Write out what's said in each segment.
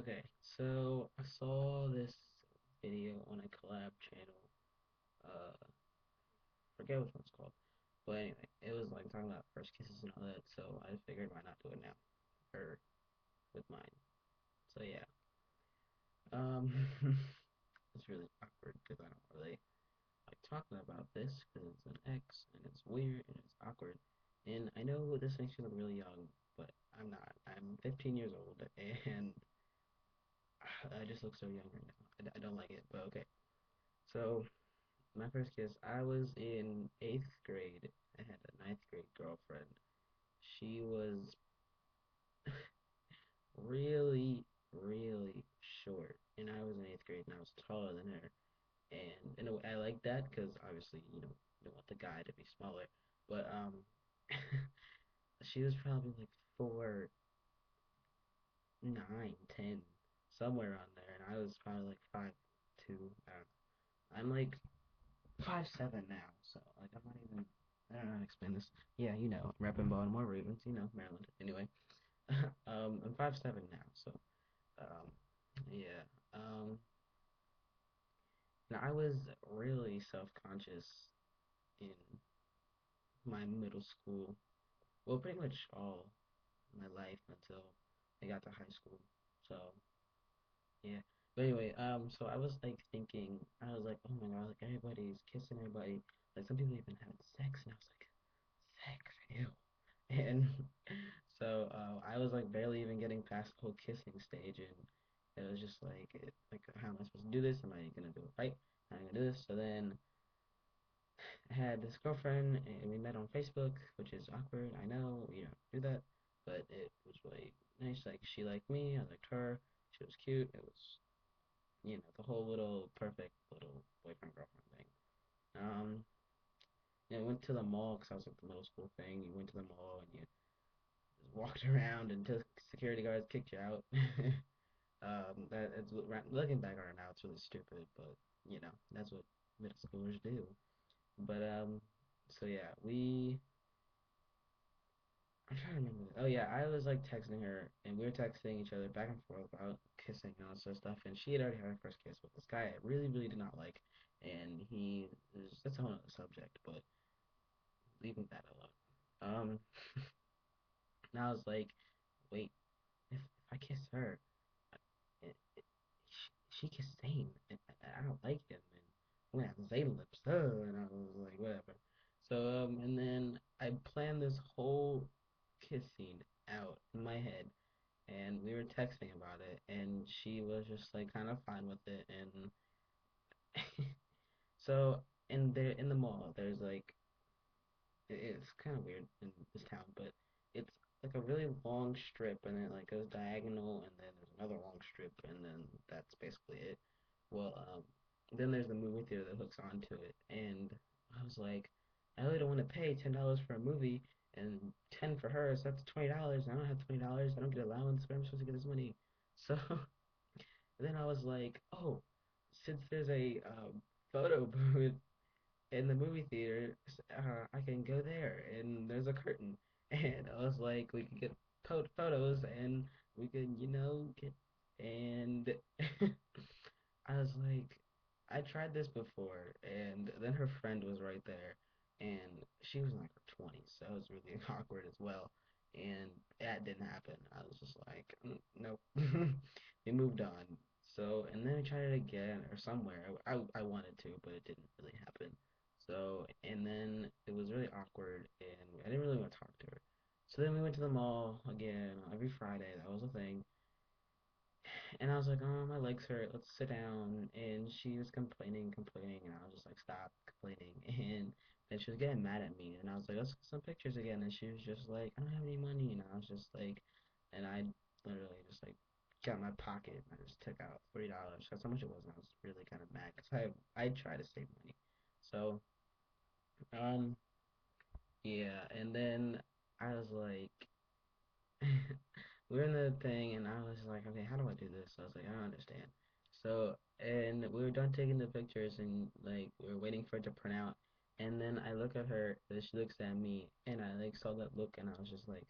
Okay, so I saw this video on a collab channel. Forget which one's called, but anyway, it was like talking about first kisses and all that. So I figured why not do it now, or with mine. So yeah, um, it's really awkward because I don't really like talking about this because it's an ex and it's weird and it's awkward. And I know this makes you look really young, but I'm not. I'm 15 years old and I just look so young right now. I don't like it, but okay. So my first kiss, I was in eighth grade. I had a ninth grade girlfriend. She was really, really short, and I was in eighth grade, and I was taller than her. And in a way, I like that because obviously, you don't want the guy to be smaller. But she was probably like 4'9", 10, somewhere around there, and I was probably like 5'2". I don't know. I'm like 5'7" now, so like I'm not even. I don't know how to explain this. Yeah, repping Baltimore Ravens, Maryland. Anyway, I'm 5'7" now, so um, yeah. Um, and I was really self-conscious in my middle school. Well, pretty much all my life until I got to high school. So yeah. But anyway, so I was like thinking, I was like, oh my god, like everybody's kissing everybody. Like some people even having sex, and I was like, sex, ew. And so I was like barely even getting past the whole kissing stage, and it was just like how am I supposed to do this? Am I gonna do it right? How am I gonna do this? So then I had this girlfriend, and we met on Facebook, which is awkward. I know you don't do that, but it was really nice. Like she liked me, I liked her. She was cute. It was the whole little perfect little boyfriend girlfriend thing. Um, went to the mall because I was at the middle school thing. You went to the mall and you just walked around until security guards kicked you out. That it's looking back on it now, it's really stupid, but that's what middle schoolers do. But so yeah, I'm trying to remember. Oh yeah, I was like texting her, and we were texting each other back and forth about kissing and all this sort of stuff. And she had already had her first kiss with this guy I really, really did not like, and that's a whole other subject. But leaving that alone. And I was like, wait, if I kiss her, she kissed Zane, and I don't like him, and I'm gonna have Zane lips. And I was like, whatever. So and then I planned this whole kiss scene out in my head, and we were texting about it, and she was just like kind of fine with it, and so in the mall, there's like it's kind of weird in this town, but it's like a really long strip, and then it like goes diagonal, and then there's another long strip, and then that's basically it. Well, then there's the movie theater that hooks onto it, and I was like, I really don't want to pay $10 for a movie and 10 for her, so that's $20. And I don't have $20. I don't get allowance. Where am I supposed to get this money? So then I was like, oh, since there's a photo booth in the movie theater, I can go there, and there's a curtain, and I was like, we could get photos, and we could, get, and I was like, I tried this before, and then her friend was right there, and she was in like her 20s, so it was really awkward as well, and that didn't happen. I was just like, nope. We moved on. So, and then I tried it again or somewhere. I wanted to, but it didn't really happen. So, and then it was really awkward, and I didn't really want to talk to her. So then we went to the mall again every Friday. That was a thing. And I was like, oh, my legs hurt. Let's sit down. And she was complaining, and I was just like, stop complaining. And then she was getting mad at me, and I was like, let's get some pictures again. And she was just like, I don't have any money. And I was just like, and I literally just like got my pocket and I just took out $3. That's how much it was. And I was really kind of mad because I try to save money. So um yeah, and then I was like, we're in the thing, and I was like, okay, how do I do this? So I was like, I don't understand. So, and we were done taking the pictures, and like we were waiting for it to print out, and then I look at her, and she looks at me, and I like saw that look, and I was just like,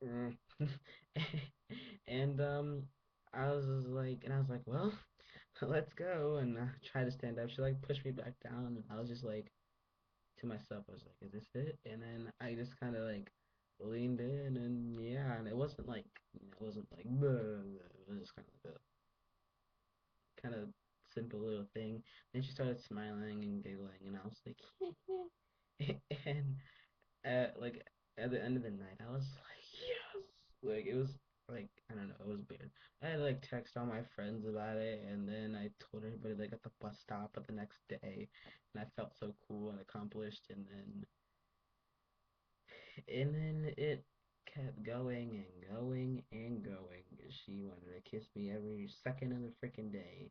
mm. And I was just like, and I was like, well, let's go. And I tried to stand up. She like pushed me back down, and I was just like to myself, I was like, is this it? And then I just kind of like leaned in, and yeah, and it wasn't like, it wasn't like, it was just kind of simple little thing. Then she started smiling and giggling, and I was like, and like at the end of the night, I was like, yes, like it was like I don't know, it was weird. I had to like text all my friends about it, and then I told everybody like at the bus stop at the next day, and I felt so cool and accomplished, and then it kept going and going and going. She wanted to kiss me every second of the freaking day.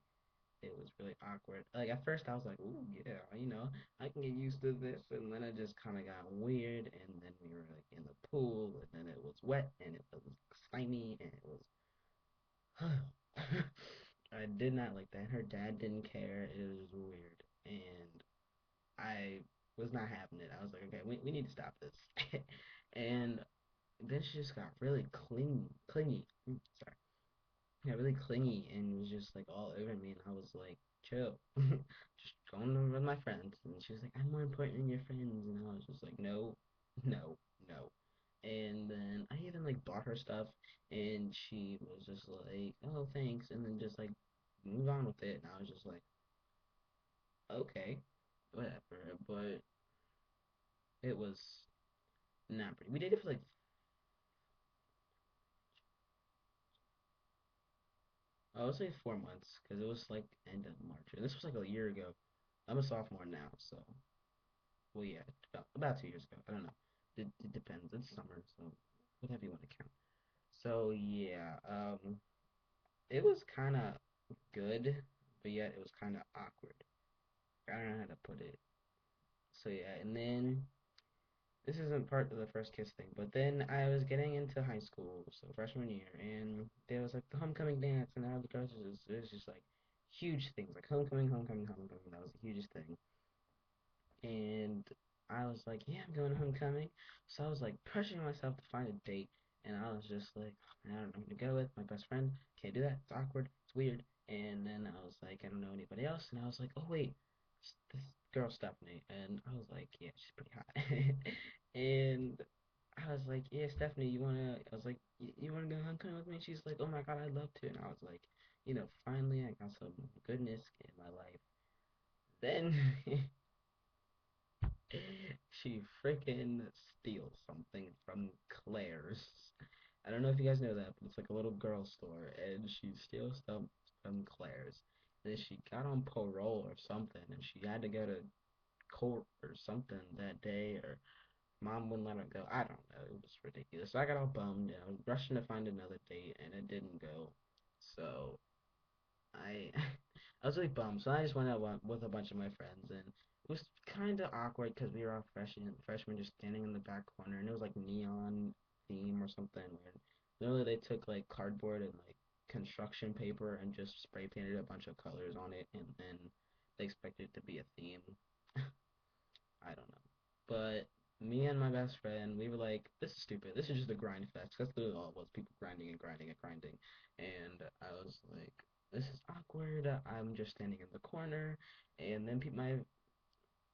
It was really awkward. Like at first I was like, "Ooh, yeah, I can get used to this." And then it just kind of got weird. And then we were like in the pool, and then it was wet and it was slimy and it was. I did not like that. Her dad didn't care. It was weird, and I was not having it. I was like, "Okay, we need to stop this." And then she just got really clingy. Sorry, got really clingy and was just like all over me, and I was like, chill, just going over with my friends. And she was like, I'm more important than your friends, and I was just like, no, no, no. And then I even like bought her stuff, and she was just like, oh, thanks, and then just like move on with it. And I was just like, okay, whatever. But it was not pretty. We dated for like, I would say 4 months, because it was like end of March. And this was like a year ago. I'm a sophomore now, so well, yeah, about 2 years ago. I don't know. It depends. It's summer, so whatever you want to count. So yeah, it was kind of good, but yet it was kind of awkward. I don't know how to put it. So yeah, and then this isn't part of the first kiss thing, but then I was getting into high school, so freshman year, and there was like the homecoming dance, and all the girls it was just like huge things like homecoming, homecoming, homecoming. That was the hugest thing. And I was like, yeah, I'm going to homecoming. So I was like pressuring myself to find a date, and I was just like, oh, man, I don't know who to go with. My best friend can't do that. It's awkward. It's weird. And then I was like, I don't know anybody else, and I was like, oh wait, this girl Stephanie, and I was like, yeah, she's pretty hot. And I was like, yeah, Stephanie, you wanna? I was like, you wanna go homecoming with me? She's like, oh my God, I'd love to. And I was like, finally I got some goodness in my life. Then she freaking steals something from Claire's. I don't know if you guys know that, but it's like a little girl store, and she steals stuff from Claire's. Then she got on parole or something, and she had to go to court or something that day, or mom wouldn't let her go. I don't know. It was ridiculous. So I got all bummed, and I was rushing to find another date, and it didn't go. So I I was really bummed. So I just went out with a bunch of my friends, and it was kind of awkward because we were all freshmen just standing in the back corner, and it was like neon theme or something weird. Literally, they took like cardboard and like construction paper and just spray painted a bunch of colors on it, and then they expected it to be a theme. I don't know. But me and my best friend, we were like, this is stupid. This is just a grind fest. That's literally all it was. People grinding and grinding and grinding. And I was like, this is awkward. I'm just standing in the corner. And then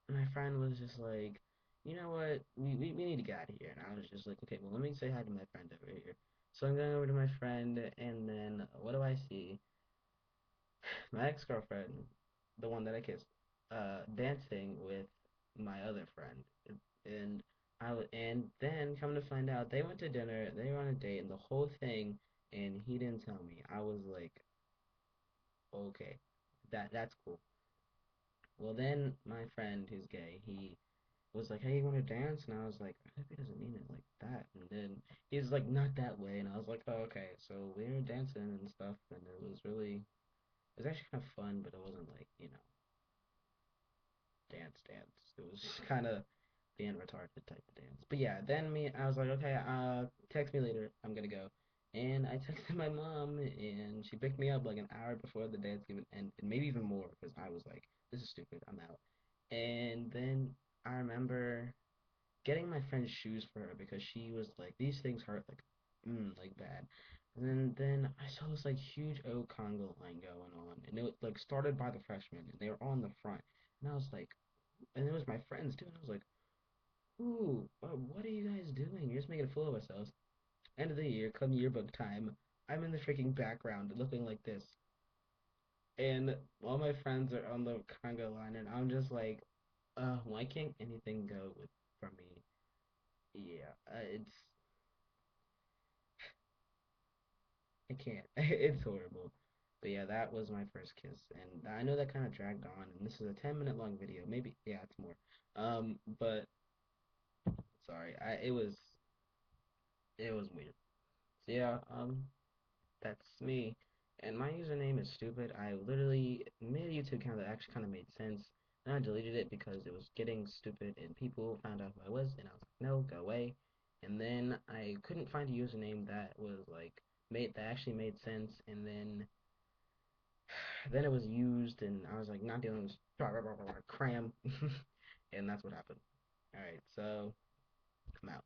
my friend was just like, you know what? We need to get out of here. And I was just like, okay, well, let me say hi to my friend over here. So I'm going over to my friend, and then what do I see? My ex-girlfriend, the one that I kissed, dancing with my other friend, and and then come to find out they went to dinner, they were on a date, and the whole thing, and he didn't tell me. I was like, okay, that's cool. Well, then my friend who's gay, he was like, hey, you want to dance? And I was like, I hope he doesn't mean it like that. And then he was like, not that way, and I was like, oh, okay. So we were dancing and stuff, and it was actually kind of fun, but it wasn't like, dance. It was kind of being retarded type of dance. But yeah, then I was like, okay, text me later. I'm gonna go. And I texted my mom, and she picked me up like an hour before the dance even ended, maybe even more, because I was like, this is stupid. I'm out. And then I remember getting my friend's shoes for her because she was like, these things hurt like bad. And then I saw this like huge O Congo line going on, and it was like started by the freshmen, and they were on the front, and I was like, and it was my friends too, and I was like, ooh, what are you guys doing? You're just making a fool of ourselves. End of the year, come yearbook time, I'm in the freaking background looking like this, and all my friends are on the Congo line, and I'm just like, why can't anything go with from me? Yeah, I can't. It's horrible. But yeah, that was my first kiss, and I know that kind of dragged on, and this is a 10-minute long video. Maybe, yeah, it's more. But sorry, it was weird. So yeah, that's me. And my username is stupid. I literally made a YouTube account that actually kind of made sense. And I deleted it because it was getting stupid and people found out who I was. And I was like, no, go away. And then I couldn't find a username that was like that actually made sense. And then it was used and I was like not dealing with cram. And that's what happened. All right, so come out.